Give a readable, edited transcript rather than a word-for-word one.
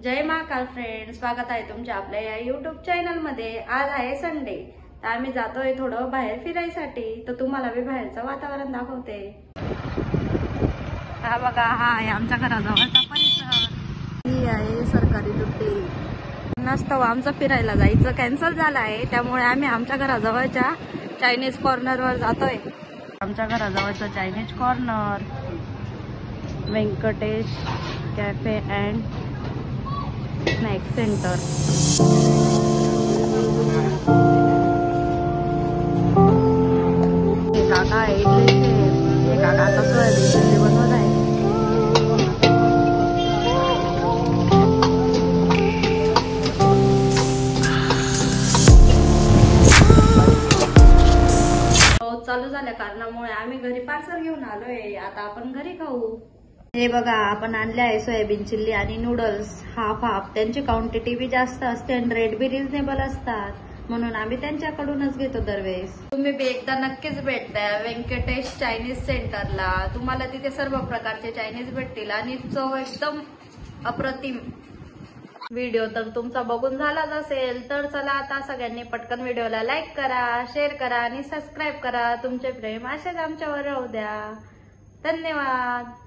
जय Mahakal friends, स्वागत आहे तुमच्या आपल्या या यूट्यूब चॅनल मध्ये। आज आहे संडे, तर आम्ही जातोय थोडं बाहेर फिरायसाठी। तर तुम्हाला मी बाहेरचं वातावरण दाखवते। हा बघा, हा आहे आमच्या घराजवळचा परिसर। ही आहे सरकारी दुट्टी। नसतं आमचं फिरायला जायचं कॅन्सल झालं आहे, त्यामुळे आम्ही आमच्या घराजवळच्या चायनीज कॉर्नर वर जातोय। आमच्या घराजवळचं Chinese corner Venkatesh cafe and snack centre. हे काका आहे इडलीचे, हे काका आता सोयाबीन चिल्ली बनवत आहे। पाऊस चालू झाल्या कारणामुळे आम्ही घरी पार्सल घेऊन आलोय। आता आपण घरी खाऊ। हे बघा, आपण आणले आहे सोयाबीन चिल्ली आणि नूडल्स हाफ। त्यांची क्वांटिटी बी जास्त असते आणि रेट बी रिझनेबल असतात, म्हणून आम्ही त्यांच्याकडूनच घेतो दरवेळेस। तुम्ही बी एकदा नक्कीच भेटता व्यंकटेश चायनीज सेंटरला। तुम्हाला तिथे सर्व प्रकारचे चायनीज भेटतील आणि चव एकदम अप्रतिम। व्हिडिओ तर तुमचा बघून झालाच असेल, तर चला आता सगळ्यांनी पटकन व्हिडिओला लाईक करा, शेअर करा आणि सबस्क्राईब करा। तुमचे प्रेम असेच आमच्यावर राहू द्या। धन्यवाद।